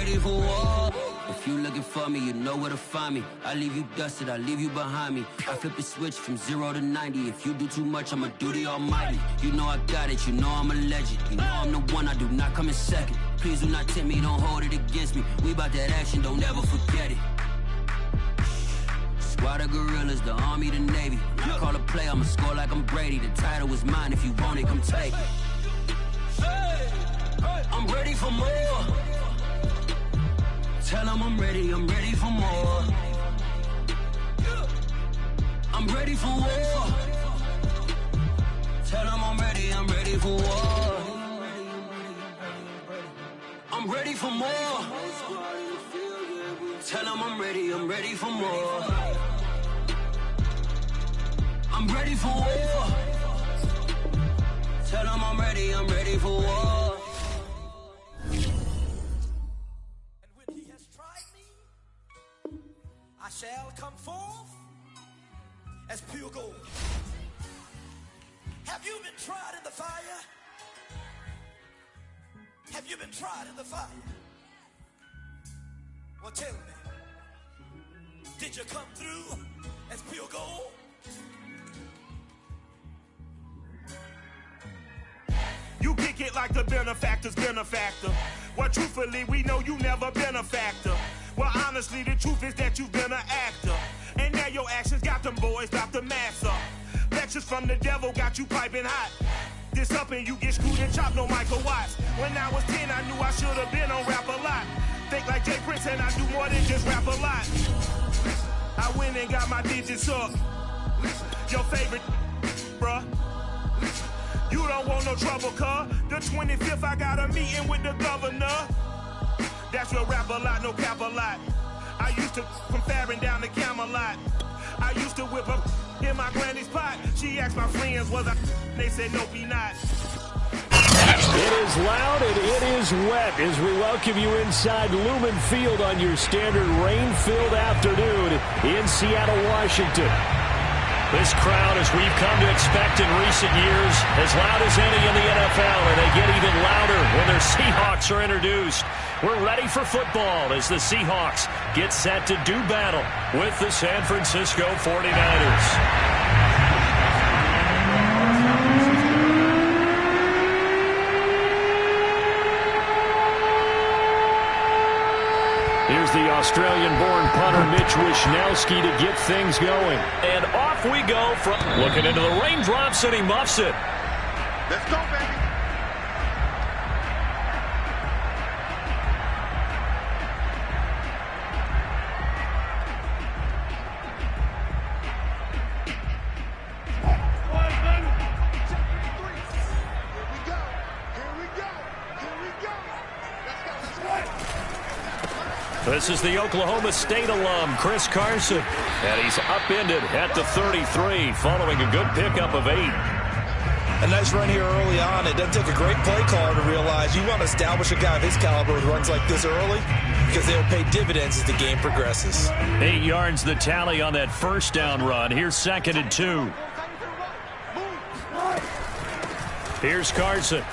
ready for war. If you looking for me, you know where to find me. I leave you dusted, I leave you behind me. I flip the switch from 0 to 90. If you do too much, I'ma do the almighty. You know I got it, you know I'm a legend. You know I'm the one, I do not come in second. Please do not tempt me, don't hold it against me. We bout that action, don't ever forget it. Squad of gorillas, the army, the navy. When I call a play, I'ma score like I'm Brady. The title is mine, if you want it, come take it. I'm ready for more. Tell them I'm ready for more. I'm ready for war. Tell them I'm ready for war. I'm ready for more. Tell them I'm ready for more. I'm ready for war. Tell them I'm ready for war. And when he has tried me, I shall come forth as pure gold. Have you been tried in the fire? Have you been tried in the fire? Well, tell me, did you come through as pure gold? You kick it like the benefactor's benefactor. Well, truthfully, we know you never been a factor. Well, honestly, the truth is that you've been an actor. And now your actions got them boys about to mass up. Lectures from the devil got you piping hot. This up and you get screwed and chopped, no Michael Watts. When I was 10, I knew I should have been on Rap a Lot. Think like Jay Prince and I do more than just rap a lot. I went and got my digits up. Your favorite, bruh. You don't want no trouble, cuz. The 25th, I got a meeting with the governor. That's real rap a lot, no cap a lot. I used to from Farron down to Camelot. I used to whip up in my granny's pot. She asked my friends, was I? They said, no, be not. It is loud and it is wet as we welcome you inside Lumen Field on your standard rain-filled afternoon in Seattle, Washington. This crowd, as we've come to expect in recent years, as loud as any in the NFL, and they get even louder when their Seahawks are introduced. We're ready for football as the Seahawks get set to do battle with the San Francisco 49ers. Here's the Australian-born punter Mitch Wishnowsky to get things going. And off we go from looking into the raindrops, and he muffs it. Let's go, baby. This is the Oklahoma State alum, Chris Carson. And he's upended at the 33 following a good pickup of 8. A nice run here early on. It doesn't take a great play caller to realize you want to establish a guy of his caliber who runs like this early because they'll pay dividends as the game progresses. 8 yards the tally on that first down run. Here's 2nd and 2. Here's Carson.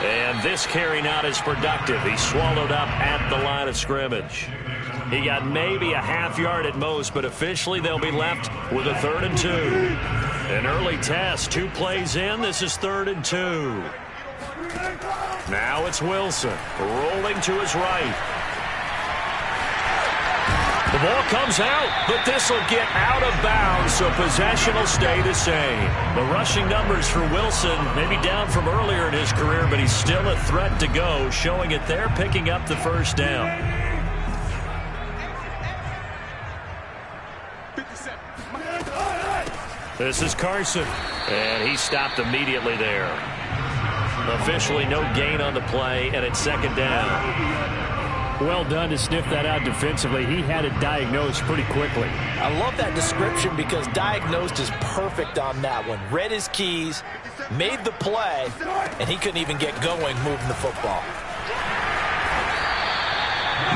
And this carry not as productive. He swallowed up at the line of scrimmage. He got maybe a half yard at most, but officially they'll be left with a 3rd and 2. An early test, 2 plays in. This is 3rd and 2. Now it's Wilson rolling to his right. The ball comes out, but this will get out of bounds, so possession will stay the same. The rushing numbers for Wilson maybe down from earlier in his career, but he's still a threat to go, showing it there, picking up the first down. 57. This is Carson, and he stopped immediately there. Officially no gain on the play, and it's 2nd down. Well done to sniff that out defensively. He had it diagnosed pretty quickly. I love that description because diagnosed is perfect on that one. Read his keys, made the play, and he couldn't even get going moving the football.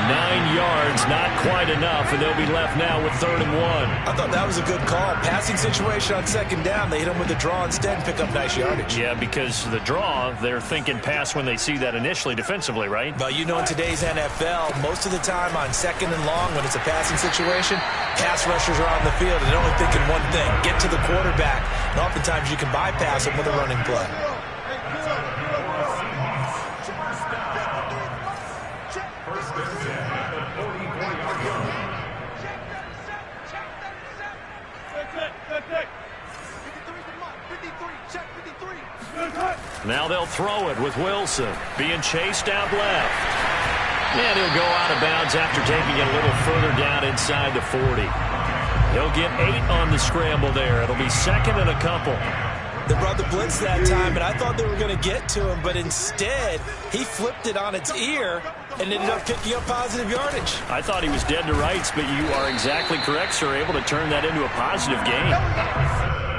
9 yards, not quite enough, and they'll be left now with 3rd and 1. I thought that was a good call. Passing situation on 2nd down. They hit him with the draw instead and pick up nice yardage. Yeah, because the draw, they're thinking pass when they see that initially defensively, right? Well, you know, in today's NFL, most of the time on 2nd and long, when it's a passing situation, pass rushers are on the field and they're only thinking one thing, get to the quarterback. And oftentimes you can bypass them with a running play. Now they'll throw it with Wilson being chased out left. And he'll go out of bounds after taking it a little further down inside the 40. He'll get 8 on the scramble there. It'll be 2nd and a couple. They brought the blitz that time, and I thought they were going to get to him, but instead he flipped it on its ear and ended up picking up positive yardage. I thought he was dead to rights, but you are exactly correct, sir, able to turn that into a positive gain.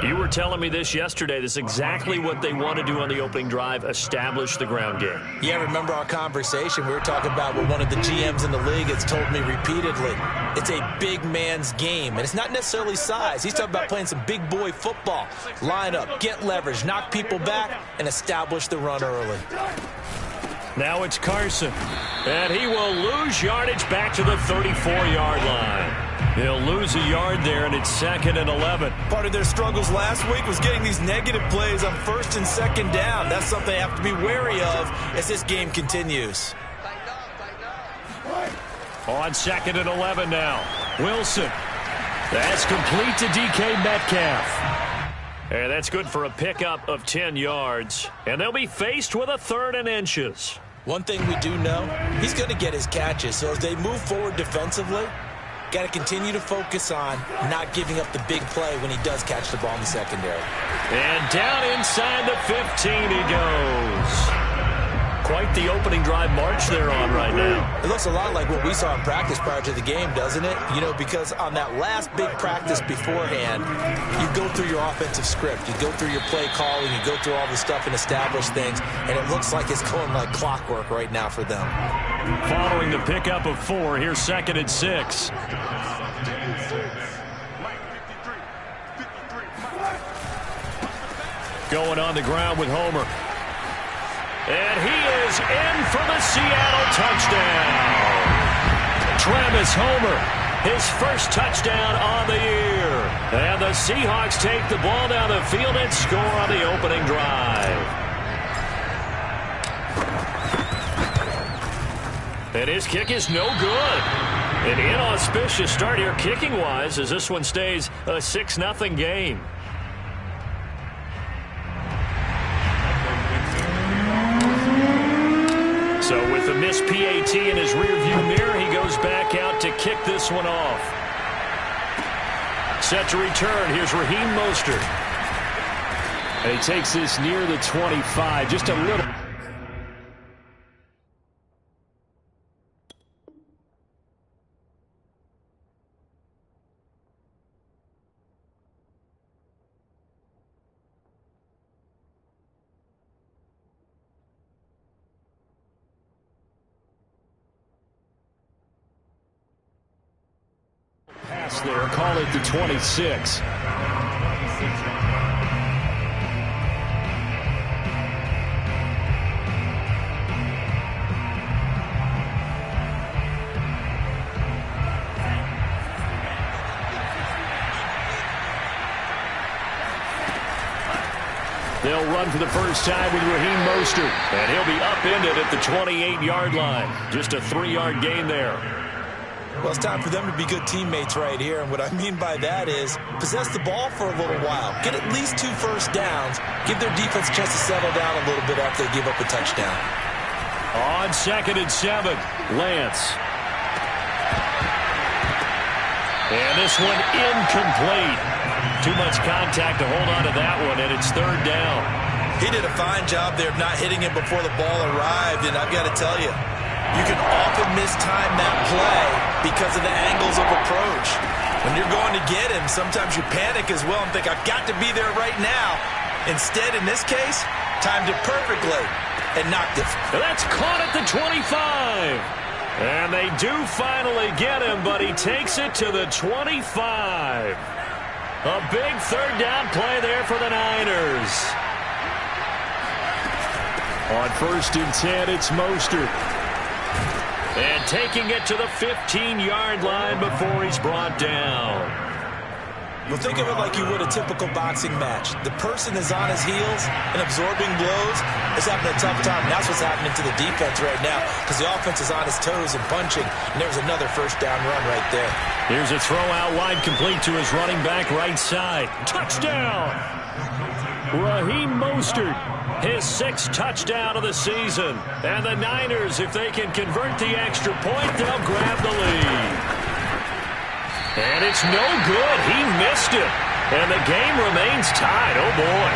You were telling me this yesterday. This is exactly what they want to do on the opening drive, establish the ground game. Yeah, remember our conversation? We were talking about what one of the GMs in the league has told me repeatedly. It's a big man's game, and it's not necessarily size. He's talking about playing some big boy football. Line up, get leverage, knock people back, and establish the run early. Now it's Carson, and he will lose yardage back to the 34-yard line. He'll lose a yard there, and it's 2nd and 11. Part of their struggles last week was getting these negative plays on 1st and 2nd down. That's something they have to be wary of as this game continues. On 2nd and 11 now. Wilson. That's complete to DK Metcalf. And that's good for a pickup of 10 yards. And they'll be faced with a 3rd and inches. One thing we do know, he's going to get his catches. So as they move forward defensively, got to continue to focus on not giving up the big play when he does catch the ball in the secondary. And down inside the 15 he goes. Quite the opening drive march they're on right now. It looks a lot like what we saw in practice prior to the game, doesn't it? You know, because on that last big practice beforehand, you go through your offensive script. You go through your play calling. You go through all the stuff and establish things. And it looks like it's going like clockwork right now for them. Following the pickup of 4, here's 2nd and 6. Going on the ground with Homer. And he is in for the Seattle touchdown. Travis Homer, his first touchdown on the year. And the Seahawks take the ball down the field and score on the opening drive. And his kick is no good. An inauspicious start here kicking-wise as this one stays a 6-0 game. So with a missed PAT in his rearview mirror, he goes back out to kick this one off. Set to return. Here's Raheem Mostert. And he takes this near the 25, just a little. There, call it the 26. They'll run for the first time with Raheem Mostert, and he'll be upended at the 28-yard line. Just a 3-yard gain there. Well, it's time for them to be good teammates right here, and what I mean by that is possess the ball for a little while. Get at least 2 first downs. Give their defense a chance to settle down a little bit after they give up a touchdown. On 2nd and 7, Lance. And this one incomplete. Too much contact to hold on to that one, and it's 3rd down. He did a fine job there of not hitting it before the ball arrived, and I've got to tell you, you can often mistime that play because of the angles of approach. When you're going to get him, sometimes you panic as well and think, I've got to be there right now. Instead, in this case, timed it perfectly and knocked it. That's caught at the 25. And they do finally get him, but he takes it to the 25. A big third down play there for the Niners. On 1st and 10, it's Mostert. And taking it to the 15-yard line before he's brought down. Well, think of it like you would a typical boxing match. The person is on his heels and absorbing blows is having a tough time. And that's what's happening to the defense right now because the offense is on his toes and punching. And there's another first down run right there. Here's a throw out wide complete to his running back right side. Touchdown! Raheem Mostert, his 6th touchdown of the season. And the Niners, if they can convert the extra point, they'll grab the lead. And it's no good. He missed it. And the game remains tied. Oh, boy.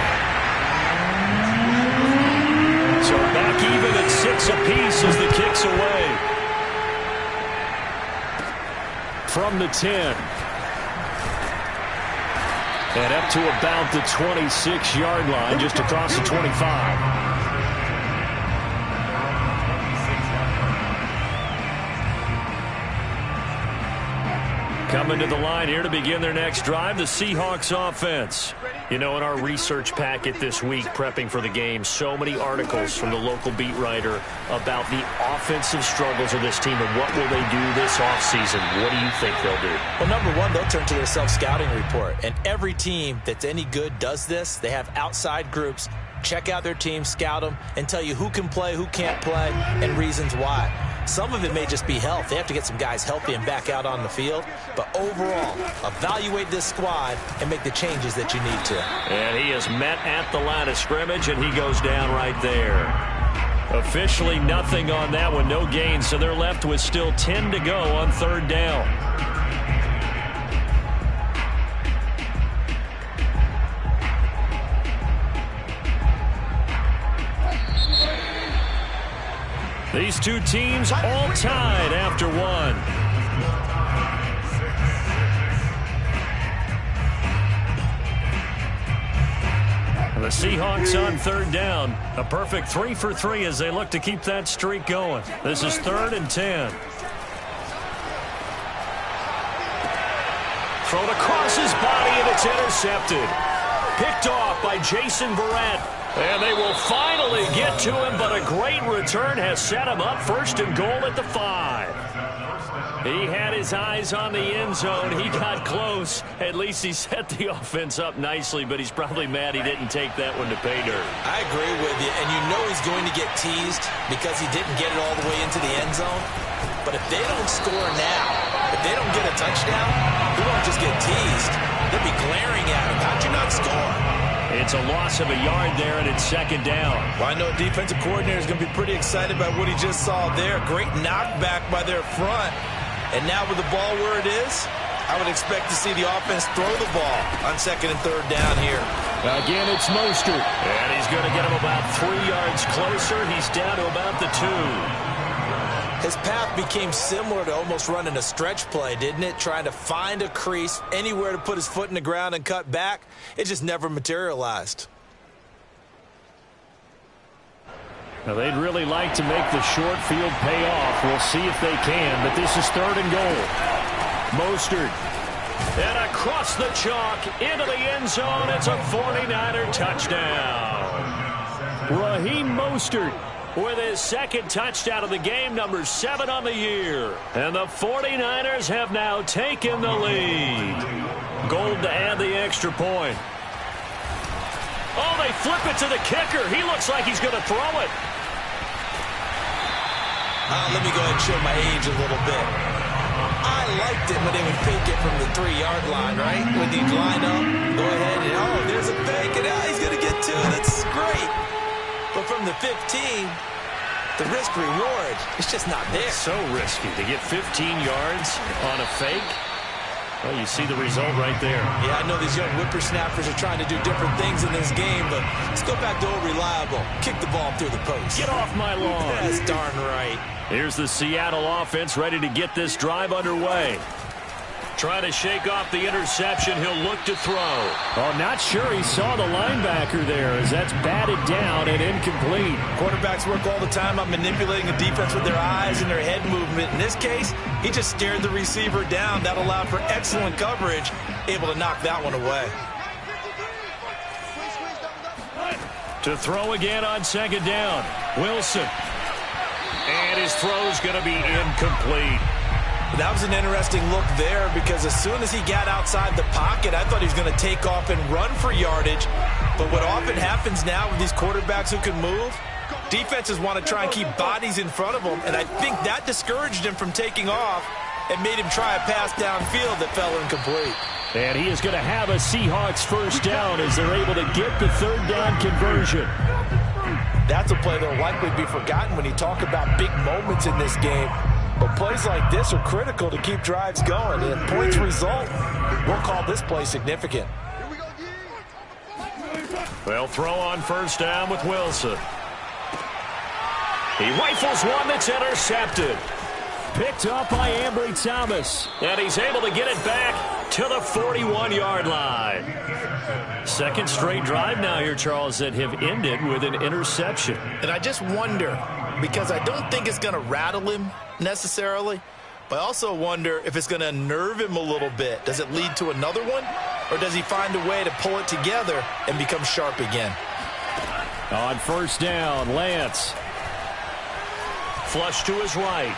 So back even at 6 apiece as the kick's away. From the 10. And up to about the 26-yard line, just across the 25. Coming to the line here to begin their next drive, the Seahawks offense. You know, in our research packet this week, prepping for the game, so many articles from the local beat writer about the offensive struggles of this team and what will they do this offseason. What do you think they'll do? Well, number one, they'll turn to their self-scouting report. And every team that's any good does this. They have outside groups. Check out their team, scout them, and tell you who can play, who can't play, and reasons why. Some of it may just be health. They have to get some guys healthy and back out on the field. But overall, evaluate this squad and make the changes that you need to. And he is met at the line of scrimmage, and he goes down right there. Officially nothing on that one, no gain. So they're left with still 10 to go on 3rd down. These two teams all tied after one. The Seahawks on 3rd down. A perfect 3 for 3 as they look to keep that streak going. This is 3rd and 10. Thrown across his body and it's intercepted. Picked off by Jason Verrett. And they will finally get to him, but a great return has set him up 1st and goal at the 5. He had his eyes on the end zone. He got close. At least he set the offense up nicely, but he's probably mad he didn't take that one to pay dirt. I agree with you, and you know he's going to get teased because he didn't get it all the way into the end zone. But if they don't score now, if they don't get a touchdown, he won't just get teased. They'll be glaring at him. How'd you not score? It's a loss of a yard there, and it's 2nd down. Well, I know defensive coordinator is going to be pretty excited about what he just saw there. Great knockback by their front. And now with the ball where it is, I would expect to see the offense throw the ball on 2nd and 3rd down here. Again, it's Mostert. And he's going to get him about 3 yards closer. He's down to about the 2. His path became similar to almost running a stretch play, didn't it? Trying to find a crease, anywhere to put his foot in the ground and cut back. It just never materialized. Now, they'd really like to make the short field pay off. We'll see if they can, but this is 3rd and goal. Mostert. And across the chalk, into the end zone. It's a 49er touchdown. Raheem Mostert with his 2nd touchdown of the game, number 7 on the year. And the 49ers have now taken the lead. Gold to add the extra point. Oh, they flip it to the kicker. He looks like he's going to throw it. Let me go ahead and show my age a little bit. I liked it when they would fake it from the 3-yard line, right? When you'd line up, go ahead and, oh, there's a fake, and he's going to get 2. That's great. But from the 15, the risk-reward, it's just not there. It's so risky to get 15 yards on a fake. Well, you see the result right there. Yeah, I know these young whippersnappers are trying to do different things in this game, but let's go back to old reliable. Kick the ball through the post. Get off my lawn. That's darn right. Here's the Seattle offense ready to get this drive underway. Trying to shake off the interception. He'll look to throw. Oh, not sure he saw the linebacker there as that's batted down and incomplete. Quarterbacks work all the time on manipulating the defense with their eyes and their head movement. In this case, he just stared the receiver down. That allowed for excellent coverage, able to knock that one away. To throw again on second down. Wilson. And his throw's going to be incomplete. That was an interesting look there because as soon as he got outside the pocket, I thought he was going to take off and run for yardage. But what often happens now with these quarterbacks who can move, defenses want to try and keep bodies in front of them, and I think that discouraged him from taking off and made him try a pass downfield that fell incomplete. And he is going to have a Seahawks first down as they're able to get the third down conversion. That's a play that will likely be forgotten when you talk about big moments in this game. But plays like this are critical to keep drives going. And points result, we'll call this play significant. They'll throw on first down with Wilson. He rifles one that's intercepted. Picked up by Ambry Thomas. And he's able to get it back to the 41-yard line. Second straight drive now here, Charles, that have ended with an interception. And I just wonder, because I don't think it's going to rattle him necessarily, but I also wonder if it's going to unnerve him a little bit. Does it lead to another one, or does he find a way to pull it together and become sharp again? On first down, Lance. Flush to his right.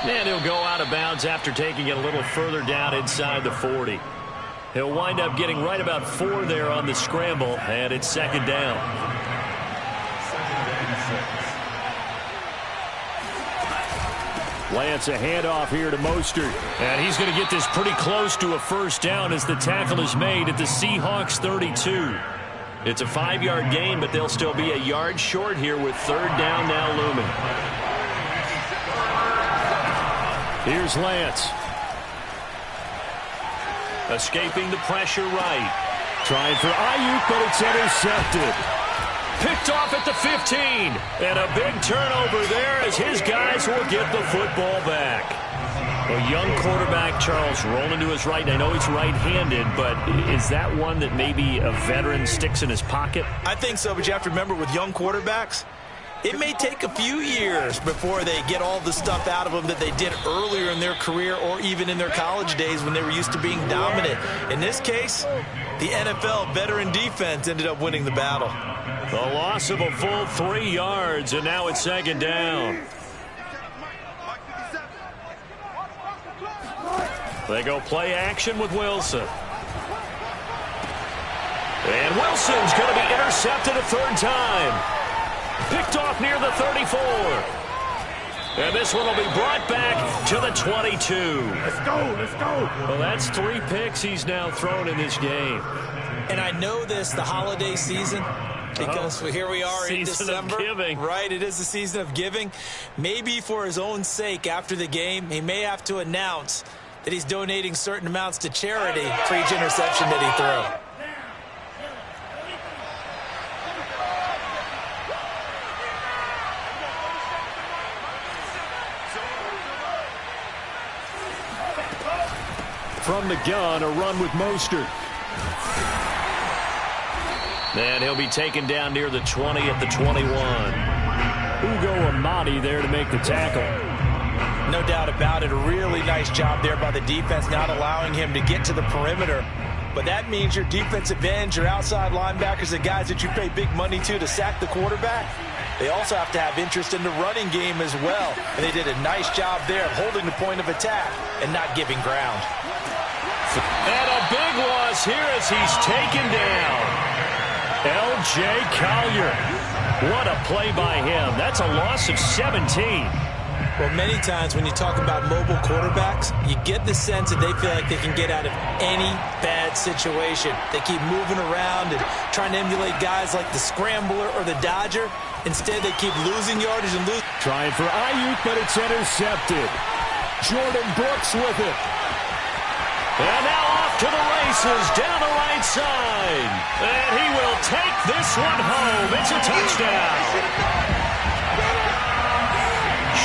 And he'll go out of bounds after taking it a little further down inside the 40. He'll wind up getting right about 4 there on the scramble, and it's second down. Lance, a handoff here to Mostert. And he's going to get this pretty close to a first down as the tackle is made at the Seahawks 32. It's a 5-yard gain, but they'll still be a yard short here with third down now looming. Here's Lance. Escaping the pressure right. Trying for Ayuk, but it's intercepted. Picked off at the 15. And a big turnover there as his guys will get the football back. A young quarterback, Charles, rolling to his right. I know he's right-handed, but is that one that maybe a veteran sticks in his pocket? I think so, but you have to remember with young quarterbacks, it may take a few years before they get all the stuff out of them that they did earlier in their career or even in their college days when they were used to being dominant. In this case, the NFL veteran defense ended up winning the battle. The loss of a full 3 yards, and now it's second down. They go play action with Wilson. And Wilson's going to be intercepted a third time. Picked off near the 34. And this one will be brought back to the 22. Let's go, let's go. Well, that's 3 picks he's now thrown in this game. And I know this, the holiday season, because here we are in December. Season of giving. Right, it is the season of giving. Maybe for his own sake after the game, he may have to announce that he's donating certain amounts to charity for each interception that he threw. From the gun, a run with Mostert. And he'll be taken down near the 20 at the 21. Ugo Amadi there to make the tackle. No doubt about it. A really nice job there by the defense, not allowing him to get to the perimeter. But that means your defensive ends, your outside linebackers, the guys that you pay big money to sack the quarterback, they also have to have interest in the running game as well. And they did a nice job there of holding the point of attack and not giving ground. And a big loss here as he's taken down. L.J. Collier. What a play by him. That's a loss of 17. Well, many times when you talk about mobile quarterbacks, you get the sense that they feel like they can get out of any bad situation. They keep moving around and trying to emulate guys like the Scrambler or the Dodger. Instead, they keep losing yardage and losing. Trying for Ayuk, but it's intercepted. Jordan Brooks with it. And now off to the races down the right side. And he will take this one home. It's a touchdown.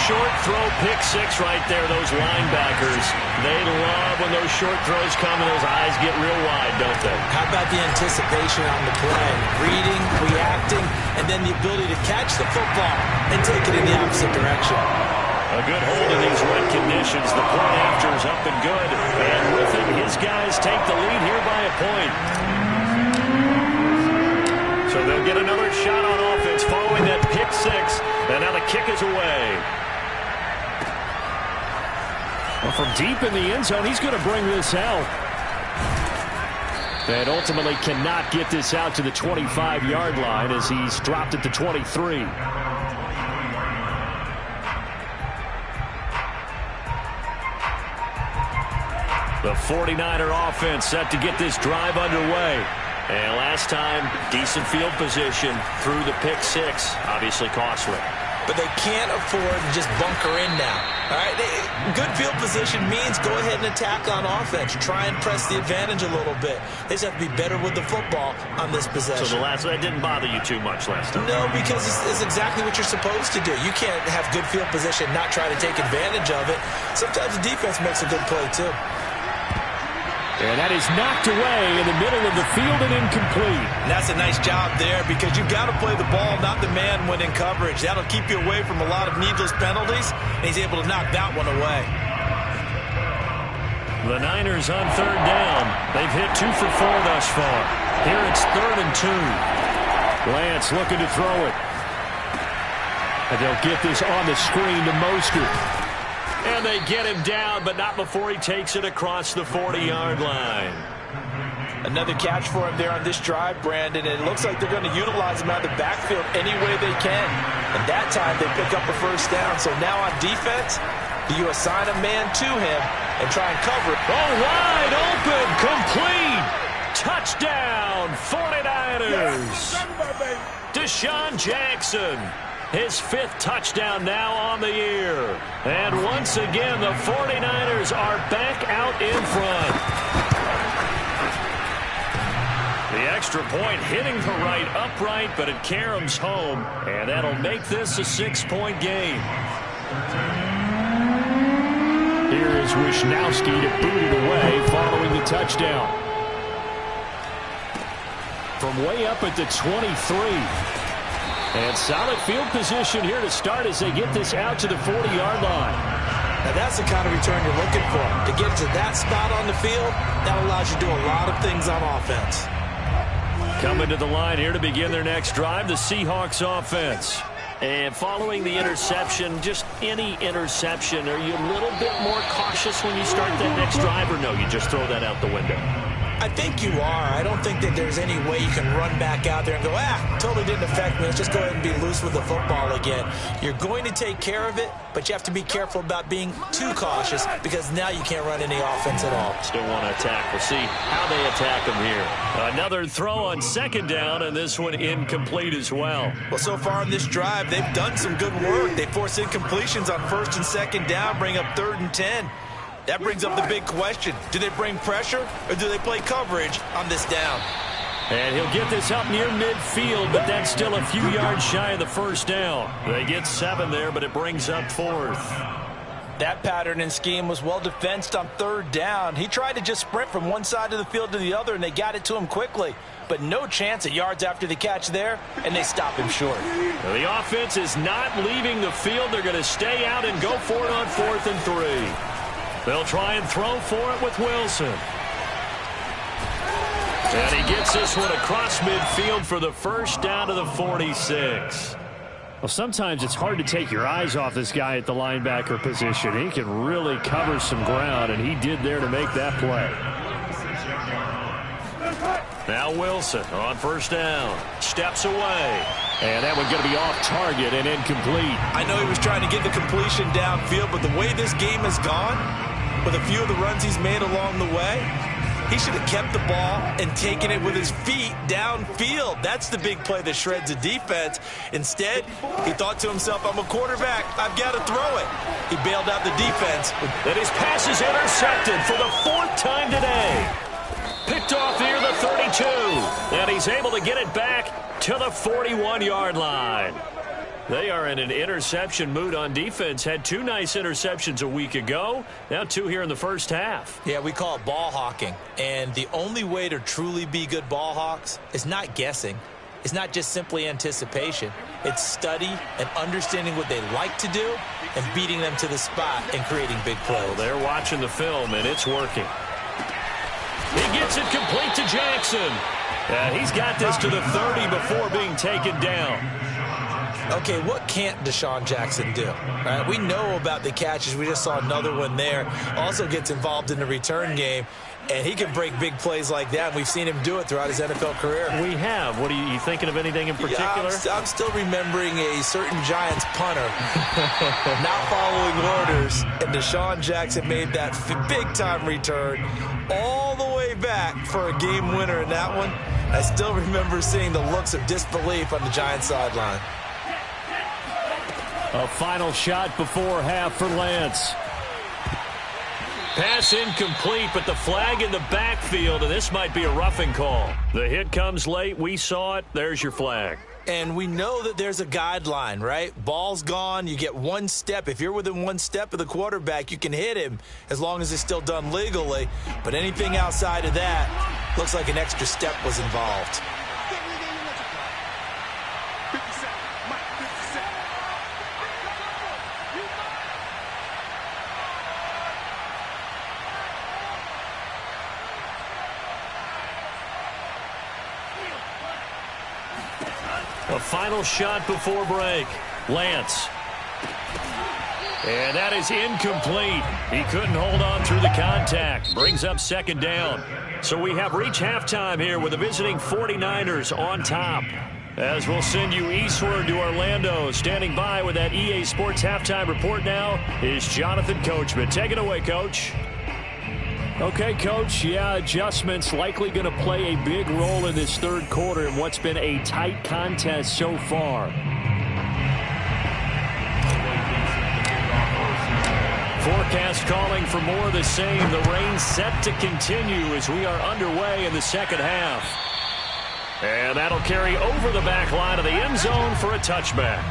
short throw pick six right there, those linebackers. They love when those short throws come and those eyes get real wide, don't they? How about the anticipation on the play? Reading, reacting, and then the ability to catch the football and take it in the opposite direction. A good hold in these wet conditions. The point after is up and good. And with it, his guys take the lead here by a point. So they'll get another shot on offense following that pick six. And now the kick is away. Well, from deep in the end zone, he's going to bring this out. And ultimately cannot get this out to the 25-yard line as he's dropped at the 23. The 49er offense set to get this drive underway. And last time, decent field position through the pick six. Obviously costly. But they can't afford to just bunker in now. All right, good field position means go ahead and attack on offense. Try and press the advantage a little bit. They just have to be better with the football on this possession. So that didn't bother you too much last time? No, because it's exactly what you're supposed to do. You can't have good field position, not try to take advantage of it. Sometimes the defense makes a good play, too. And that is knocked away in the middle of the field and incomplete. And that's a nice job there because you've got to play the ball, not the man when in coverage. That'll keep you away from a lot of needless penalties, and he's able to knock that one away. The Niners on third down. They've hit 2 for 4 thus far. Here it's 3rd and 2. Lance looking to throw it. And they'll get this on the screen to Mostert. And they get him down, but not before he takes it across the 40-yard line. Another catch for him there on this drive, Brandon. And it looks like they're going to utilize him out of the backfield any way they can. And that time they pick up a first down. So now on defense, do you assign a man to him and try and cover it? Oh, wide open, complete. Touchdown, 49ers. Deshaun Jackson. His 5th touchdown now on the year. And once again, the 49ers are back out in front. The extra point hitting the right upright, but it caroms home. And that'll make this a 6-point game. Here is Wisnowski to boot it away following the touchdown. From way up at the 23. And solid field position here to start as they get this out to the 40-yard line. Now that's the kind of return you're looking for. To get to that spot on the field, that allows you to do a lot of things on offense. Coming to the line here to begin their next drive, the Seahawks offense. And following the interception, just any interception, are you a little bit more cautious when you start that next drive, or no, you just throw that out the window? I think you are. I don't think that there's any way you can run back out there and go, totally didn't affect me. Let's just go ahead and be loose with the football again. You're going to take care of it, but you have to be careful about being too cautious because now you can't run any offense at all. Still want to attack. We'll see how they attack them here. Another throw on 2nd down, and this one incomplete as well. Well, so far in this drive, they've done some good work. They force incompletions on 1st and 2nd down, bring up 3rd and 10. That brings up the big question. Do they bring pressure or do they play coverage on this down? And he'll get this up near midfield, but that's still a few yards shy of the first down. They get 7 there, but it brings up 4th. That pattern and scheme was well defensed on 3rd down. He tried to just sprint from one side of the field to the other, and they got it to him quickly. But no chance at yards after the catch there, and they stop him short. Now the offense is not leaving the field. They're going to stay out and go for it on 4th and 3. They'll try and throw for it with Wilson. And he gets this one across midfield for the first down to the 46. Well, sometimes it's hard to take your eyes off this guy at the linebacker position. He can really cover some ground, and he did there to make that play. Now Wilson on 1st down. Steps away. And that one's going to be off target and incomplete. I know he was trying to get the completion downfield, but the way this game has gone, with a few of the runs he's made along the way, he should have kept the ball and taken it with his feet downfield. That's the big play that shreds a defense. Instead, he thought to himself, I'm a quarterback. I've got to throw it. He bailed out the defense. And his pass is intercepted for the 4th time today. Picked off near the 32. And he's able to get it back to the 41-yard line. They are in an interception mood on defense. Had 2 nice interceptions a week ago. Now 2 here in the first half. Yeah, we call it ball hawking. And the only way to truly be good ball hawks is not guessing. It's not just simply anticipation. It's study and understanding what they like to do and beating them to the spot and creating big plays. Well, they're watching the film, and it's working. He gets it complete to Jackson. And he's got this to the 30 before being taken down. Okay, what can't Deshaun Jackson do? Right? We know about the catches. We just saw another one there. Also gets involved in the return game. And he can break big plays like that. We've seen him do it throughout his NFL career. We have. What are you thinking of anything in particular? Yeah, I'm still remembering a certain Giants punter not following orders. And Deshaun Jackson made that big-time return all the way back for a game winner in that one. I still remember seeing the looks of disbelief on the Giants sideline. A final shot before half for Lance. Pass incomplete, but the flag in the backfield, and this might be a roughing call. The hit comes late. We saw it. There's your flag. And we know that there's a guideline, right? Ball's gone. You get 1 step. If you're within 1 step of the quarterback, you can hit him as long as it's still done legally. But anything outside of that looks like an extra step was involved. A final shot before break. Lance. And that is incomplete. He couldn't hold on through the contact. Brings up 2nd down. So we have reached halftime here with the visiting 49ers on top. As we'll send you eastward to Orlando. Standing by with that EA Sports halftime report now is Jonathan Coachman. Take it away, Coach. Okay, Coach, yeah, adjustments likely going to play a big role in this 3rd quarter in what's been a tight contest so far. Forecast calling for more of the same. The rain set to continue as we are underway in the 2nd half. And that'll carry over the back line of the end zone for a touchback.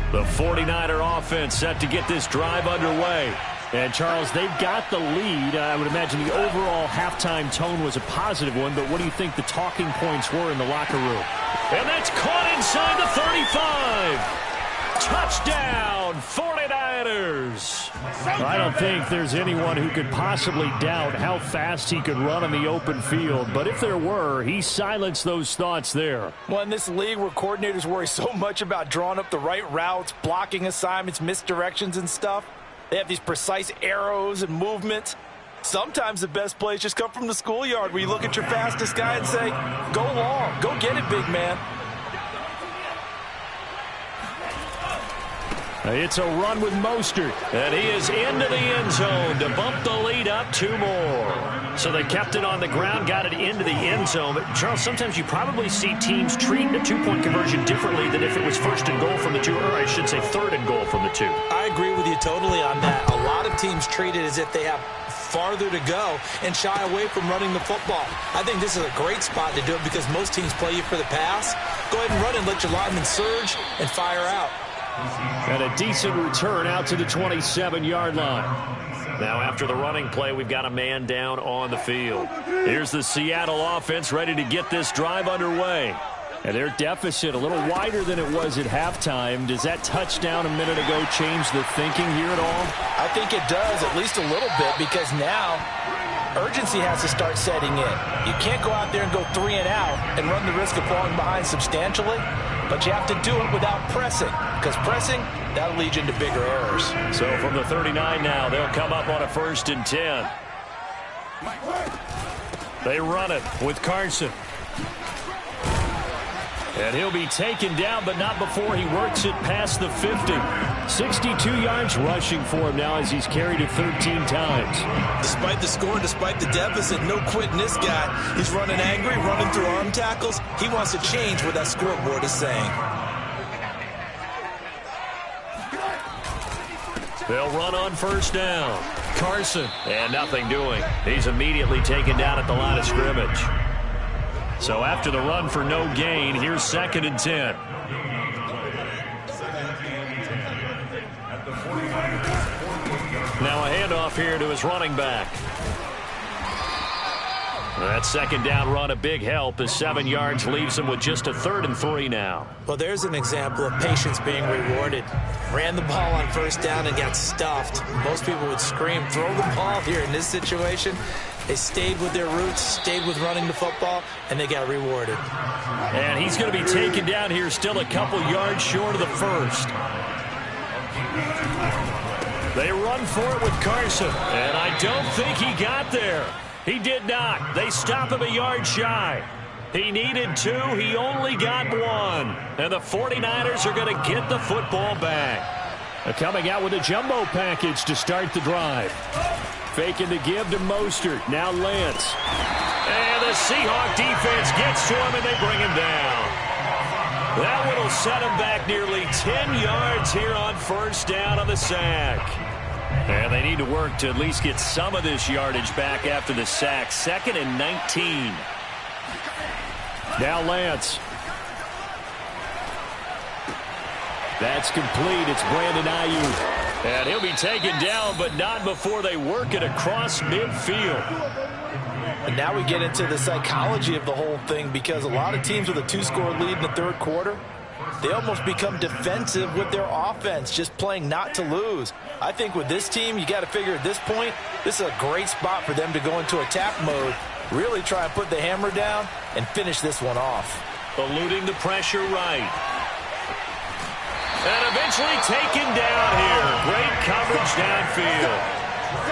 The 49er offense set to get this drive underway. And, Charles, they've got the lead. I would imagine the overall halftime tone was a positive one, but what do you think the talking points were in the locker room? And that's caught inside the 35. Touchdown, 49ers. I don't think there's anyone who could possibly doubt how fast he could run in the open field. But if there were, he silenced those thoughts there. Well, in this league where coordinators worry so much about drawing up the right routes, blocking assignments, misdirections and stuff, they have these precise arrows and movements. Sometimes the best plays just come from the schoolyard where you look at your fastest guy and say, go long, go get it, big man. It's a run with Mostert, and he is into the end zone to bump the lead up 2 more. So they kept it on the ground, got it into the end zone. But, Charles, sometimes you probably see teams treat a 2-point conversion differently than if it was 1st and goal from the 2, or I should say 3rd and goal from the 2. I agree with you totally on that. A lot of teams treat it as if they have farther to go and shy away from running the football. I think this is a great spot to do it because most teams play you for the pass. Go ahead and run and let your linemen surge and fire out. And a decent return out to the 27-yard line. Now after the running play, we've got a man down on the field. Here's the Seattle offense ready to get this drive underway. And their deficit a little wider than it was at halftime. Does that touchdown a minute ago change the thinking here at all? I think it does, at least a little bit, because now urgency has to start setting in. You can't go out there and go 3 and out and run the risk of falling behind substantially, but you have to do it without pressing, because pressing, that'll lead you into bigger errors. So from the 39 now, they'll come up on a 1st and 10. They run it with Carson. And he'll be taken down, but not before he works it past the 50. 62 yards rushing for him now as he's carried it 13 times. Despite the score, despite the deficit, no quitting this guy. He's running angry, running through arm tackles. He wants to change what that scoreboard is saying. They'll run on first down. Carson, and nothing doing. He's immediately taken down at the line of scrimmage. So after the run for no gain, here's 2nd and 10. Now a handoff here to his running back. That 2nd down run, a big help as 7 yards leaves him with just a 3rd and 3 now. Well, there's an example of patience being rewarded. Ran the ball on first down and got stuffed. Most people would scream, throw the ball here. In this situation, they stayed with their roots, stayed with running the football, and they got rewarded. And he's going to be taken down here still a couple yards short of the 1st. They run for it with Carson, and I don't think he got there. He did not. They stop him a yard shy. He needed 2. He only got 1. And the 49ers are going to get the football back. Coming out with a jumbo package to start the drive. Faking the give to Mostert. Now Lance. And the Seahawk defense gets to him, and they bring him down. That one will set him back nearly 10 yards here on first down on the sack. And they need to work to at least get some of this yardage back after the sack. 2nd and 19. Now Lance. That's complete. It's Brandon Ayuk. And he'll be taken down, but not before they work it across midfield. And now we get into the psychology of the whole thing, because a lot of teams with a 2-score lead in the 3rd quarter, they almost become defensive with their offense, just playing not to lose. I think with this team, you got to figure at this point, this is a great spot for them to go into attack mode, really try and put the hammer down and finish this one off. Eluding the pressure right. And eventually taken down here. Great coverage downfield.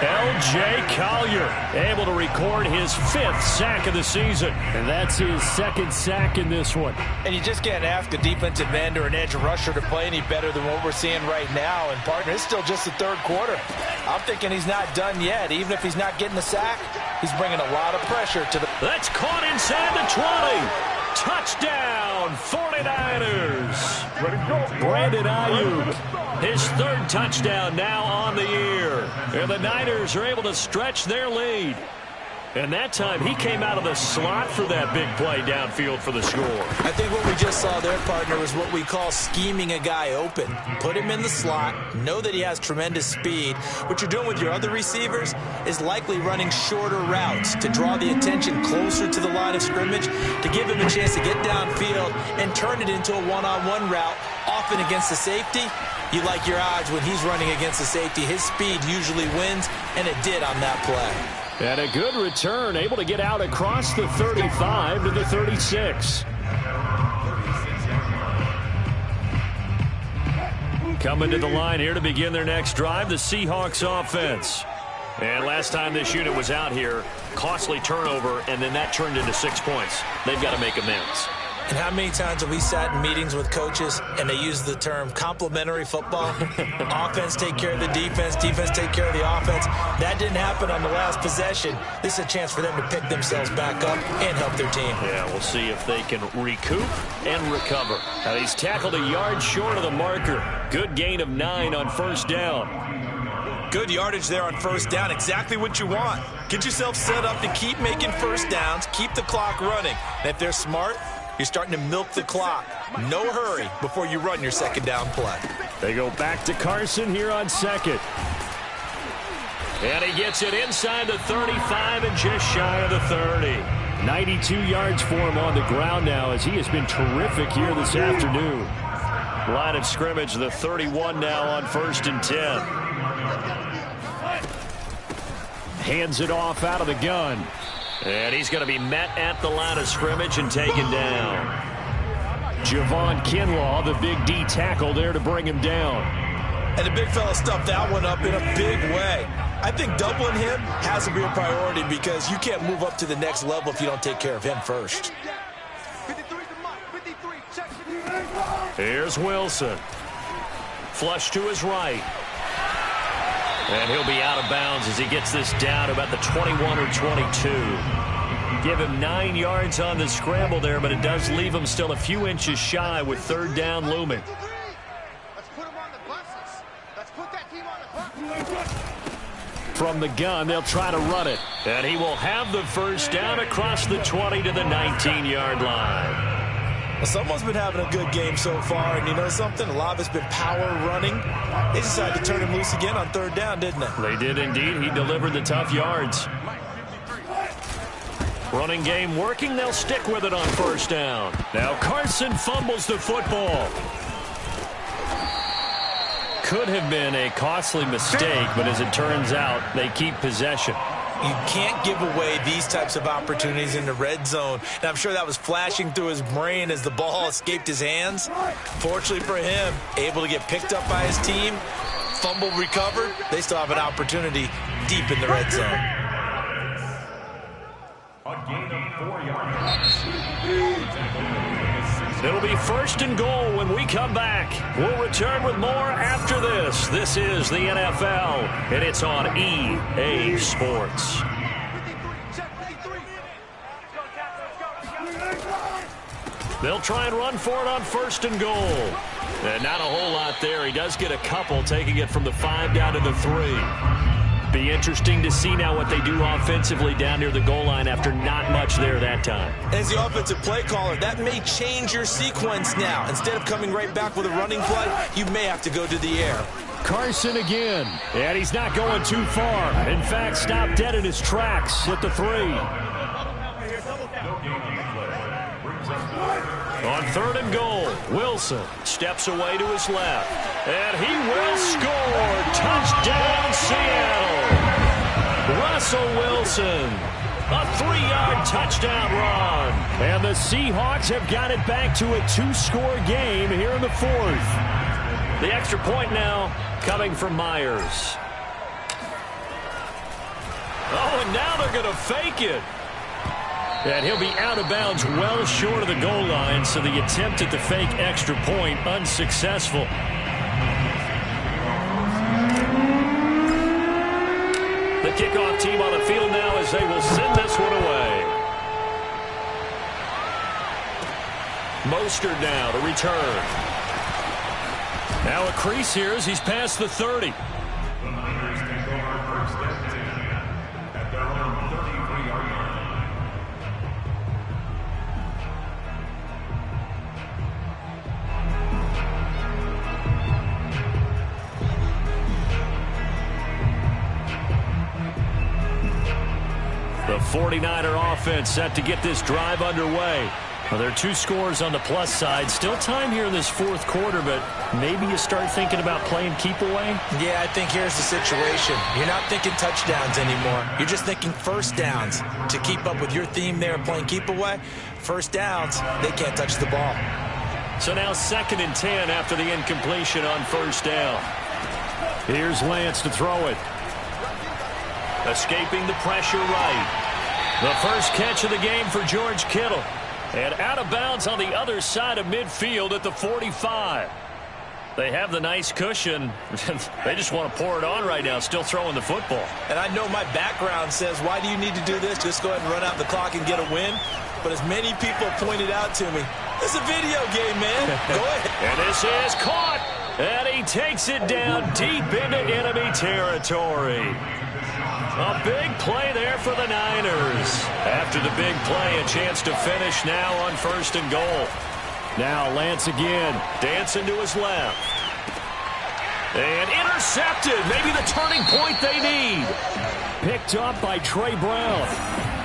L.J. Collier able to record his 5th sack of the season. And that's his 2nd sack in this one. And you just can't ask a defensive end or an edge rusher to play any better than what we're seeing right now. And, partner, it's still just the 3rd quarter. I'm thinking he's not done yet. Even if he's not getting the sack, he's bringing a lot of pressure to the... That's caught inside the 20. Touchdown, 49ers. Brandon Ayuk, his 3rd touchdown now on the year. And the Niners are able to stretch their lead. And that time he came out of the slot for that big play downfield for the score. I think what we just saw there, partner, is what we call scheming a guy open. Put him in the slot, know that he has tremendous speed. What you're doing with your other receivers is likely running shorter routes to draw the attention closer to the line of scrimmage, to give him a chance to get downfield and turn it into a one-on-one route, often against the safety. You like your odds when he's running against the safety. His speed usually wins, and it did on that play. And a good return, able to get out across the 35 to the 36. Coming to the line here to begin their next drive, the Seahawks offense. And last time this unit was out here, costly turnover, and then that turned into 6 points. They've got to make amends. And how many times have we sat in meetings with coaches and they use the term complementary football? Offense take care of the defense, defense take care of the offense. That didn't happen on the last possession. This is a chance for them to pick themselves back up and help their team. Yeah, we'll see if they can recoup and recover. Now, he's tackled a yard short of the marker. Good gain of 9 on first down. Good yardage there on first down. Exactly what you want. Get yourself set up to keep making first downs, keep the clock running. And if they're smart, you're starting to milk the clock. No hurry before you run your second down play. They go back to Carson here on second. And he gets it inside the 35 and just shy of the 30. 92 yards for him on the ground now as he has been terrific here this afternoon. Line of scrimmage, the 31 now on 1st and 10. Hands it off out of the gun. And he's going to be met at the line of scrimmage and taken down. Javon Kinlaw, the big D tackle there to bring him down. And the big fella stuffed that one up in a big way. I think doubling him has to be a priority because you can't move up to the next level if you don't take care of him first. 53 to Mike, 53, check. Here's Wilson. Flush to his right. And he'll be out of bounds as he gets this down about the 21 or 22. Give him 9 yards on the scramble there, but it does leave him still a few inches shy with third down looming. Let's put them on the buses. Let's put that team on the bus. From the gun, they'll try to run it. And he will have the first down across the 20 to the 19-yard line. Well, someone's been having a good game so far, and you know something? A lot of it's been power running. They decided to turn him loose again on third down, didn't they? They did indeed. He delivered the tough yards. Running game working. They'll stick with it on first down. Now Carson fumbles the football. Could have been a costly mistake, but as it turns out, they keep possession. You can't give away these types of opportunities in the red zone. And I'm sure that was flashing through his brain as the ball escaped his hands. Fortunately for him, able to get picked up by his team, fumble recovered. They still have an opportunity deep in the red zone. A gain of 4 yards. It'll be first and goal when we come back. We'll return with more after this. This is the NFL, and it's on EA Sports. They'll try and run for it on first and goal. And not a whole lot there. He does get a couple, taking it from the 5 down to the 3. Be interesting to see now what they do offensively down near the goal line after not much there that time. As the offensive play caller, that may change your sequence now. Instead of coming right back with a running play, you may have to go to the air. Carson again, and he's not going too far. In fact, stopped dead in his tracks at the 3. On third and goal, Wilson steps away to his left, and he will score. Touchdown, Seattle. Russell Wilson, a 3-yard touchdown run. And the Seahawks have got it back to a 2-score game here in the 4th. The extra point now coming from Myers. Oh, and now they're going to fake it. And he'll be out of bounds well short of the goal line, so the attempt at the fake extra point unsuccessful. The kickoff team on the field now as they will send this one away. Mostert now to return. Now a crease here as he's past the 30. The Niners take over first and 10 at their own 33-yard line. The 49er offense set to get this drive underway. Well, there are 2 scores on the plus side. Still time here in this 4th quarter, but maybe you start thinking about playing keep away? Yeah, I think here's the situation. You're not thinking touchdowns anymore. You're just thinking first downs. To keep up with your theme there, playing keep away, first downs, they can't touch the ball. So now 2nd and 10 after the incompletion on first down. Here's Lance to throw it. Escaping the pressure right. The first catch of the game for George Kittle. And out of bounds on the other side of midfield at the 45. They have the nice cushion. They just want to pour it on right now, still throwing the football. And I know my background says, why do you need to do this? Just go ahead and run out the clock and get a win. But as many people pointed out to me, it's a video game, man. Go ahead. And this is caught. And he takes it down deep into enemy territory. A big play there for the Niners. After the big play, a chance to finish now on first and goal. Now Lance again, dancing to his left. And intercepted, maybe the turning point they need. Picked up by Trey Brown.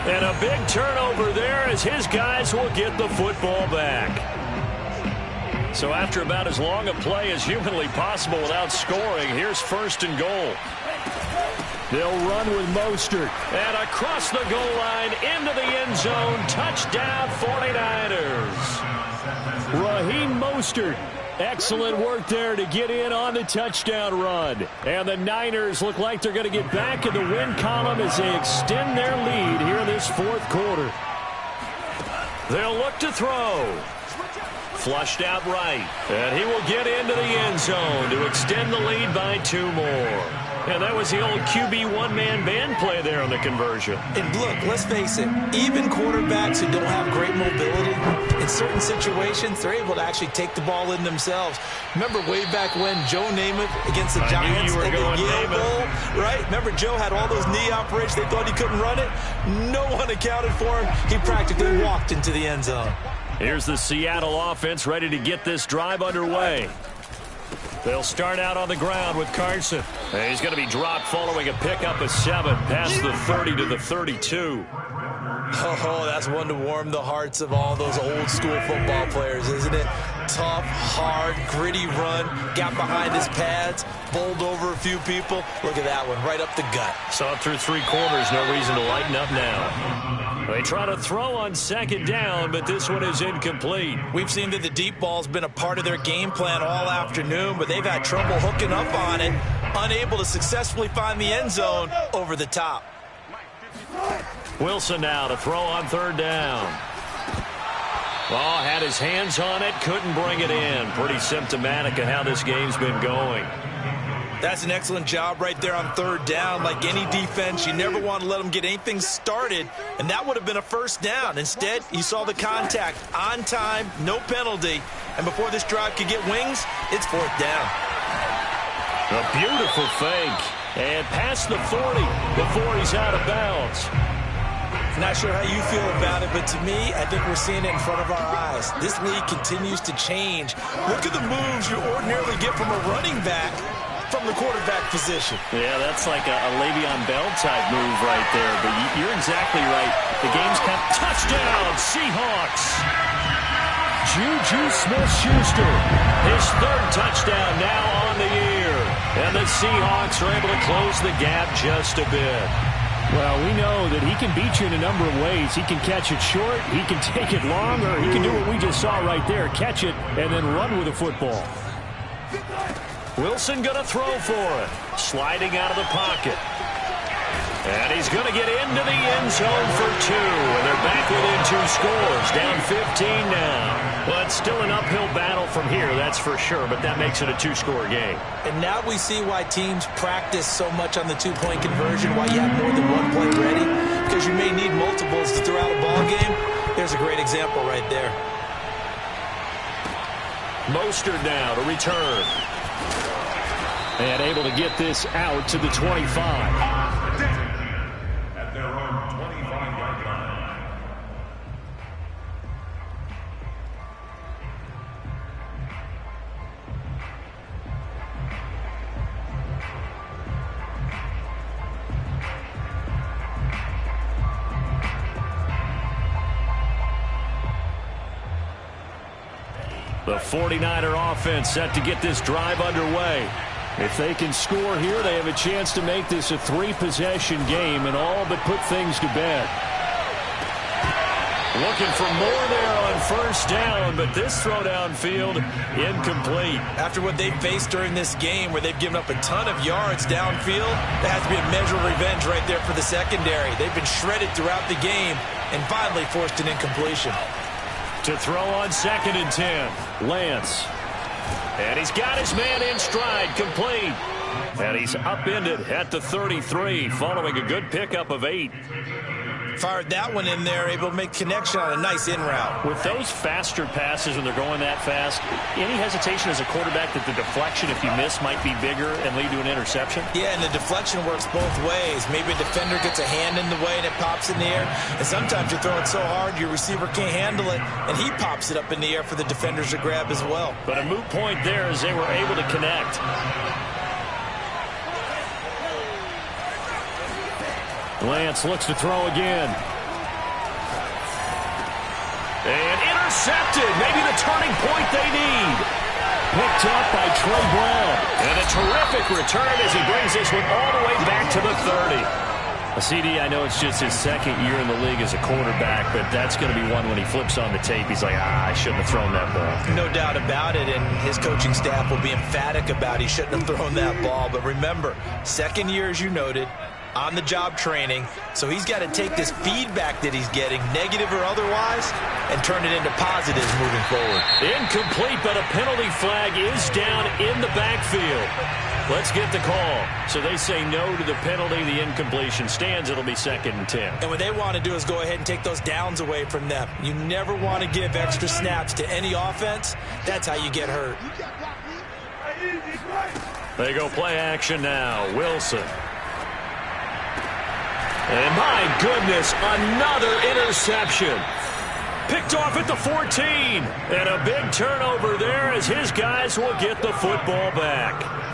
And a big turnover there as his guys will get the football back. So after about as long a play as humanly possible without scoring, here's first and goal. They'll run with Mostert. And across the goal line into the end zone. Touchdown 49ers. Raheem Mostert. Excellent work there to get in on the touchdown run. And the Niners look like they're going to get back in the win column as they extend their lead here in this 4th quarter. They'll look to throw. flushed out right. And he will get into the end zone to extend the lead by 2 more. And that was the old QB one-man band play there on the conversion. And look, let's face it, even quarterbacks who don't have great mobility, in certain situations, they're able to actually take the ball in themselves. Remember way back when Joe Namath against the Giants at the Yale Bowl, right? Remember Joe had all those knee operations. They thought he couldn't run it. No one accounted for him. He practically walked into the end zone. Here's the Seattle offense ready to get this drive underway. They'll start out on the ground with Carson. And he's going to be dropped following a pickup of 7 past the 30 to the 32. Oh, that's one to warm the hearts of all those old school football players, isn't it? Tough, hard, gritty run, got behind his pads, bowled over a few people. Look at that one, right up the gut. Saw it through 3 quarters, no reason to lighten up now. They try to throw on 2nd down, but this one is incomplete. We've seen that the deep ball's been a part of their game plan all afternoon, but they've had trouble hooking up on it, unable to successfully find the end zone over the top. Wilson now to throw on 3rd down. Had his hands on it, couldn't bring it in. Pretty symptomatic of how this game's been going. That's an excellent job right there on 3rd down. Like any defense, you never want to let them get anything started, and that would have been a 1st down. Instead, you saw the contact on time, no penalty, and before this drive could get wings, it's 4th down. A beautiful fake, and past the 40 before he's out of bounds. Not sure how you feel about it, but to me, I think we're seeing it in front of our eyes. This league continues to change. Look at the moves you ordinarily get from a running back from the quarterback position. Yeah, that's like a Le'Veon Bell type move right there, but you're exactly right. The game's kind of touchdown, Seahawks. Juju Smith-Schuster, his 3rd touchdown now on the year. And the Seahawks are able to close the gap just a bit. Well, we know that he can beat you in a number of ways. He can catch it short, he can take it long, or he can do what we just saw right there, catch it and then run with the football. Wilson going to throw for it. Sliding out of the pocket. And he's going to get into the end zone for 2. And they're back within 2 scores. Down 15 now. Well, it's still an uphill battle from here, that's for sure. But that makes it a 2-score game. And now we see why teams practice so much on the 2-point conversion, why you have more than 1 play ready. Because you may need multiples to throw out a ball game. There's a great example right there. Mostert now to return. And able to get this out to the 25. At their own 25-yard line. The 49er offense set to get this drive underway. If they can score here, they have a chance to make this a 3-possession game and all but put things to bed. Looking for more there on 1st down, but this throw downfield incomplete. After what they faced during this game where they've given up a ton of yards downfield, there has to be a measure of revenge right there for the secondary. They've been shredded throughout the game and finally forced an incompletion. To throw on 2nd and 10, Lance. And he's got his man in stride, complete. And he's upended at the 33, following a good pickup of 8. Fired that one in there, able to make connection on a nice in route. With those faster passes when they're going that fast, any hesitation as a quarterback that the deflection, if you miss, might be bigger and lead to an interception? Yeah, and the deflection works both ways. Maybe a defender gets a hand in the way and it pops in the air. And sometimes you're throwing so hard your receiver can't handle it, and he pops it up in the air for the defenders to grab as well. But a moot point there as they were able to connect. Lance looks to throw again. And intercepted. Maybe the turning point they need. Picked up by Trey Brown. And a terrific return as he brings this one all the way back to the 30. CD, I know it's just his 2nd year in the league as a quarterback, but that's going to be one when he flips on the tape. He's like, I shouldn't have thrown that ball. No doubt about it, and his coaching staff will be emphatic about he shouldn't have thrown that ball. But remember, 2nd year, as you noted, on-the-job training, so he's got to take this feedback that he's getting, negative or otherwise, and turn it into positives moving forward. Incomplete, but a penalty flag is down in the backfield. Let's get the call. So they say no to the penalty. The incompletion stands. It'll be 2nd and 10. And what they want to do is go ahead and take those downs away from them. You never want to give extra snaps to any offense. That's how you get hurt. They go play action now. Wilson. And my goodness, another interception. Picked off at the 14. And a big turnover there as his guys will get the football back.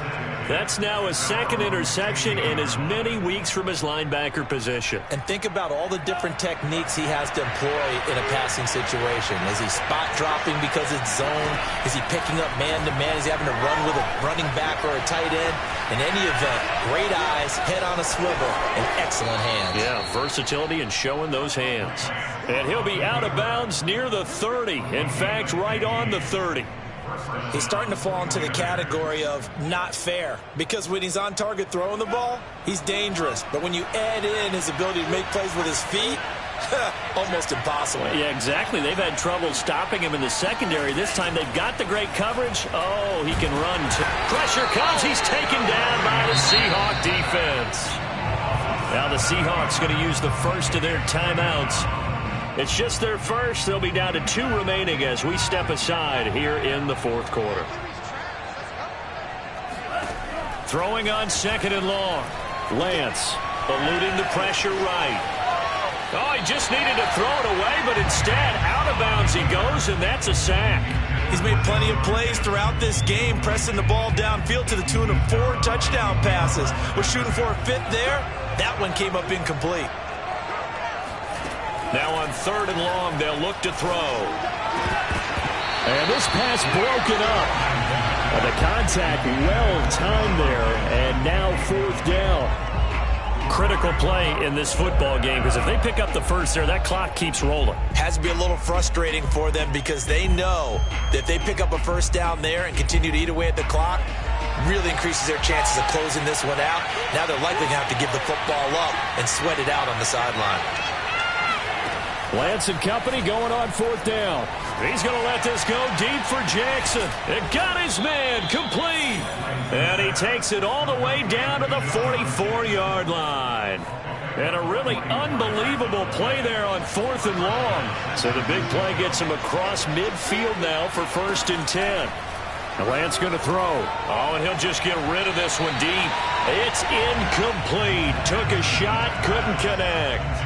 That's now his 2nd interception in as many weeks from his linebacker position. And think about all the different techniques he has to employ in a passing situation. Is he spot dropping because it's zone? Is he picking up man-to-man? Is he having to run with a running back or a tight end? In any event, great eyes, head on a swivel, and excellent hands. Yeah, versatility and showing those hands. And he'll be out of bounds near the 30. In fact, right on the 30. He's starting to fall into the category of not fair, because when he's on target throwing the ball, he's dangerous. But when you add in his ability to make plays with his feet, almost impossible. Yeah, exactly. They've had trouble stopping him in the secondary. This time they've got the great coverage. Oh, he can run. Pressure comes. He's taken down by the Seahawk defense. Now the Seahawks going to use the first of their timeouts. It's just their first. They'll be down to 2 remaining as we step aside here in the 4th quarter. Throwing on 2nd and long. Lance eluding the pressure right. Oh, he just needed to throw it away, but instead out of bounds he goes, and that's a sack. He's made plenty of plays throughout this game, pressing the ball downfield to the tune of 4 touchdown passes. We're shooting for a 5th there. That one came up incomplete. Now on 3rd and long, they'll look to throw. And this pass broken up. And the contact well timed there, and now 4th down. Critical play in this football game, because if they pick up the first there, that clock keeps rolling. Has to be a little frustrating for them, because they know that if they pick up a 1st down there and continue to eat away at the clock, really increases their chances of closing this one out. Now they're likely going to have to give the football up and sweat it out on the sideline. Lance and company going on 4th down. He's going to let this go deep for Jackson. It got his man complete. And he takes it all the way down to the 44-yard line. And a really unbelievable play there on 4th and long. So the big play gets him across midfield now for 1st and 10. And Lance going to throw. Oh, and he'll just get rid of this one deep. It's incomplete. Took a shot, couldn't connect.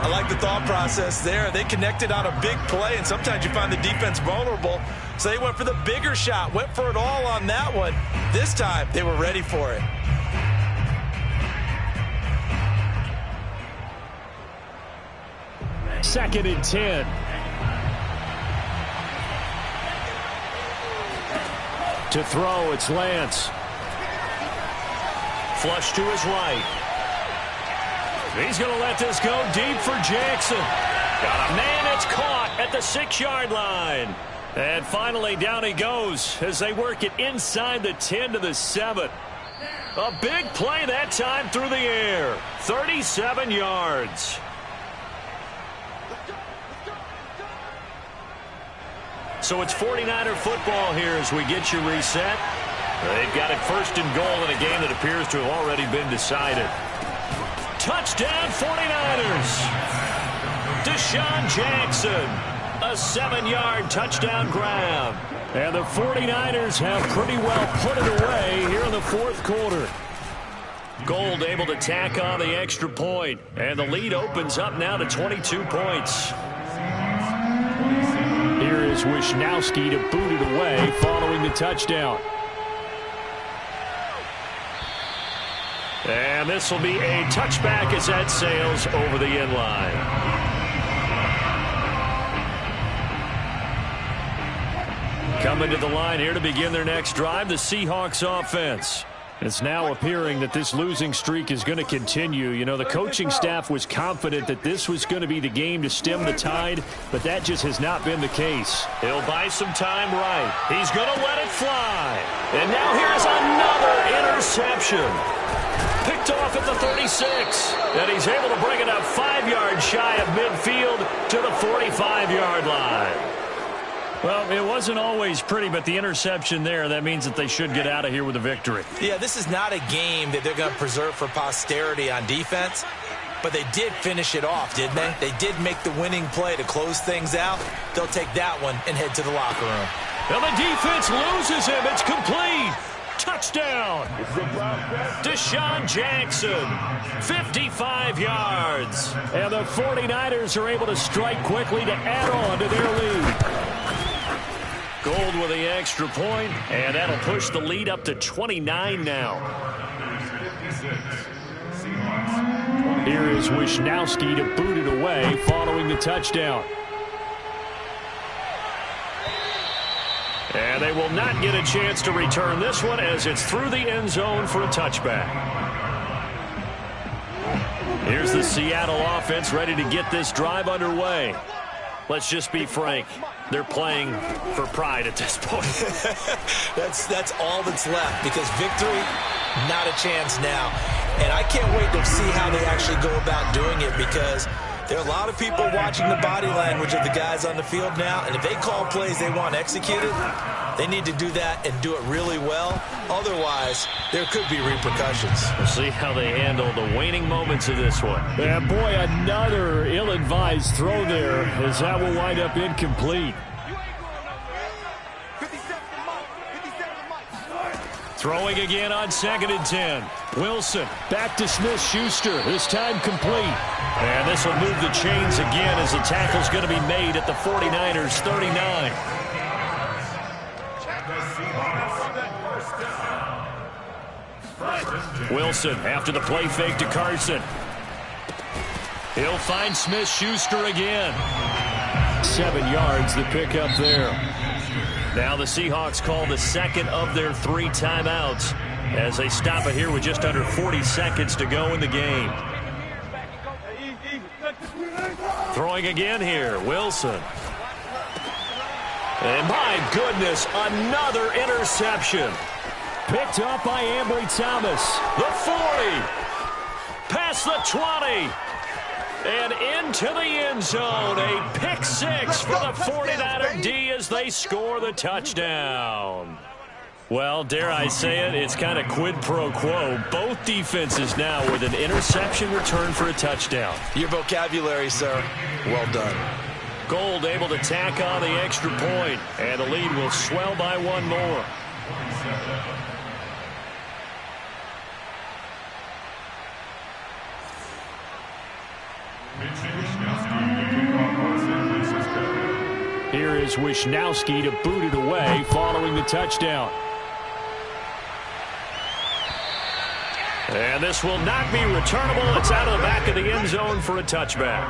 I like the thought process there. They connected on a big play, and sometimes you find the defense vulnerable. So they went for the bigger shot, went for it all on that one. This time, they were ready for it. Second and 10. To throw, it's Lance. Flush to his right. He's going to let this go deep for Jackson. Got a man, it's caught at the 6-yard line. And finally down he goes as they work it inside the 10 to the 7. A big play that time through the air. 37 yards. So it's 49er football here as we get you reset. They've got it 1st and goal in a game that appears to have already been decided. Touchdown 49ers. Deshaun Jackson. A 7-yard touchdown grab. And the 49ers have pretty well put it away here in the 4th quarter. Gold able to tack on the extra point. And the lead opens up now to 22 points. Here is Wisnowski to boot it away following the touchdown. And this will be a touchback as that sails over the end line. Coming to the line here to begin their next drive, the Seahawks offense. It's now appearing that this losing streak is going to continue. You know, the coaching staff was confident that this was going to be the game to stem the tide, but that just has not been the case. He'll buy some time right. He's going to let it fly. And now here's another interception. Picked off at the 36. And he's able to bring it up 5 yards shy of midfield to the 45-yard line. Well, it wasn't always pretty, but the interception there, that means that they should get out of here with a victory. Yeah, this is not a game that they're going to preserve for posterity on defense, but they did finish it off, didn't they? They did make the winning play to close things out. They'll take that one and head to the locker room. Well, the defense loses him. It's complete. Touchdown. Deshaun Jackson, 55 yards. And the 49ers are able to strike quickly to add on to their lead. Gold with the extra point, and that'll push the lead up to 29 now. Here is Wisnowski to boot it away following the touchdown. And they will not get a chance to return this one as it's through the end zone for a touchback. Here's the Seattle offense ready to get this drive underway. Let's just be frank. They're playing for pride at this point. That's all that's left because victory, not a chance now. And I can't wait to see how they actually go about doing it because there are a lot of people watching the body language of the guys on the field now. And if they call plays they want executed, they need to do that and do it really well. Otherwise, there could be repercussions. We'll see how they handle the waning moments of this one. And boy, another ill-advised throw there as that will wind up incomplete. Throwing again on 2nd and 10. Wilson back to Smith-Schuster. This time complete. And this will move the chains again as the tackle's going to be made at the 49ers 39. Wilson after the play fake to Carson. He'll find Smith-Schuster again. 7 yards the pickup there. Now the Seahawks call the second of their 3 timeouts as they stop it here with just under 40 seconds to go in the game. Throwing again here, Wilson. And my goodness, another interception. Picked up by Ambry Thomas. The 40. Past the 20. And into the end zone. A pick 6 for the 49er D as they score the touchdown. Well, dare I say it, it's kind of quid pro quo. Both defenses now with an interception return for a touchdown. Your vocabulary, sir. Well done. Gold able to tack on the extra point, and the lead will swell by 1 more. Here is Wisnowski to boot it away following the touchdown. And this will not be returnable. It's out of the back of the end zone for a touchback.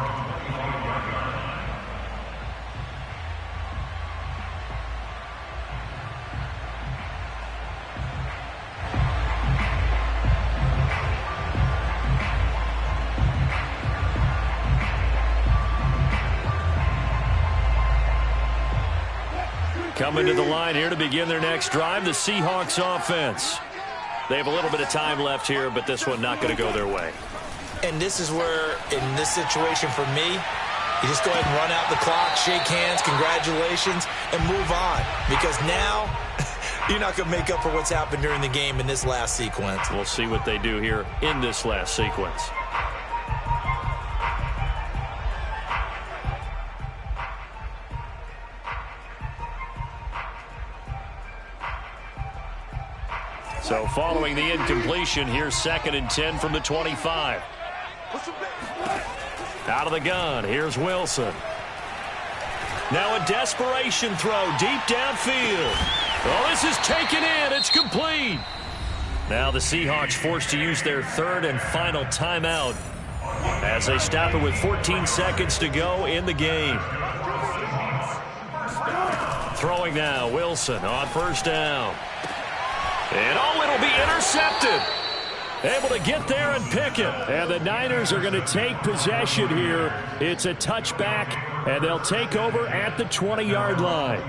Coming to the line here to begin their next drive, the Seahawks offense. They have a little bit of time left here, but this one not going to go their way. And this is where, in this situation for me, you just go ahead and run out the clock, shake hands, congratulations, and move on. Because now, you're not going to make up for what's happened during the game in this last sequence. We'll see what they do here in this last sequence. So following the incompletion, here's 2nd and 10 from the 25. Out of the gun, here's Wilson. Now a desperation throw deep downfield. Oh, this is taken in. It's complete. Now the Seahawks forced to use their 3rd and final timeout as they stop it with 14 seconds to go in the game. Throwing now, Wilson on 1st down. And oh, it'll be intercepted. Able to get there and pick it. And the Niners are going to take possession here. It's a touchback, and they'll take over at the 20-yard line.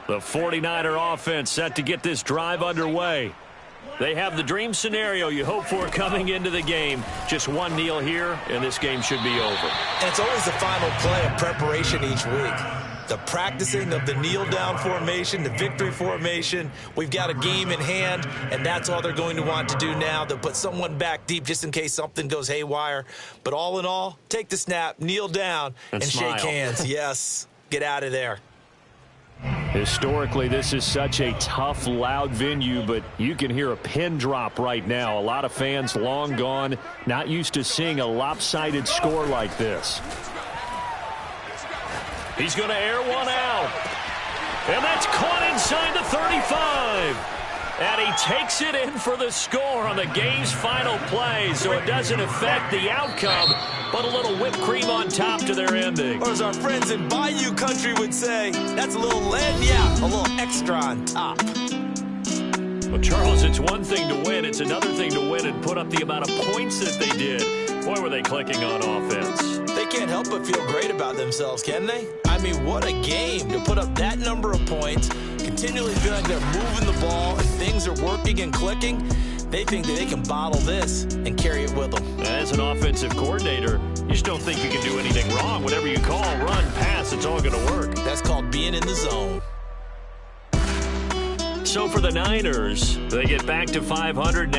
The 49er offense set to get this drive underway. They have the dream scenario you hope for coming into the game. Just one kneel here, and this game should be over. And it's always the final play of preparation each week. The practicing of the kneel-down formation, the victory formation. We've got a game in hand, and that's all they're going to want to do now. They'll put someone back deep just in case something goes haywire. But all in all, take the snap, kneel down, and shake hands. Yes, get out of there. Historically, this is such a tough, loud venue, but you can hear a pin drop right now. A lot of fans long gone, not used to seeing a lopsided score like this. He's going to air one out. And that's caught inside the 35. And he takes it in for the score on the game's final play, so it doesn't affect the outcome, but a little whipped cream on top to their ending. Or as our friends in Bayou Country would say, that's a little lead, yeah, a little extra on top. Well, Charles, it's one thing to win. It's another thing to win and put up the amount of points that they did. Boy, were they clicking on offense. They can't help but feel great about themselves, can they? I mean, what a game to put up that number of points, continually feel like they're moving the ball and things are working and clicking. They think that they can bottle this and carry it with them. As an offensive coordinator, you just don't think you can do anything wrong. Whatever you call, run, pass, it's all going to work. That's called being in the zone. So for the Niners, they get back to 500 now.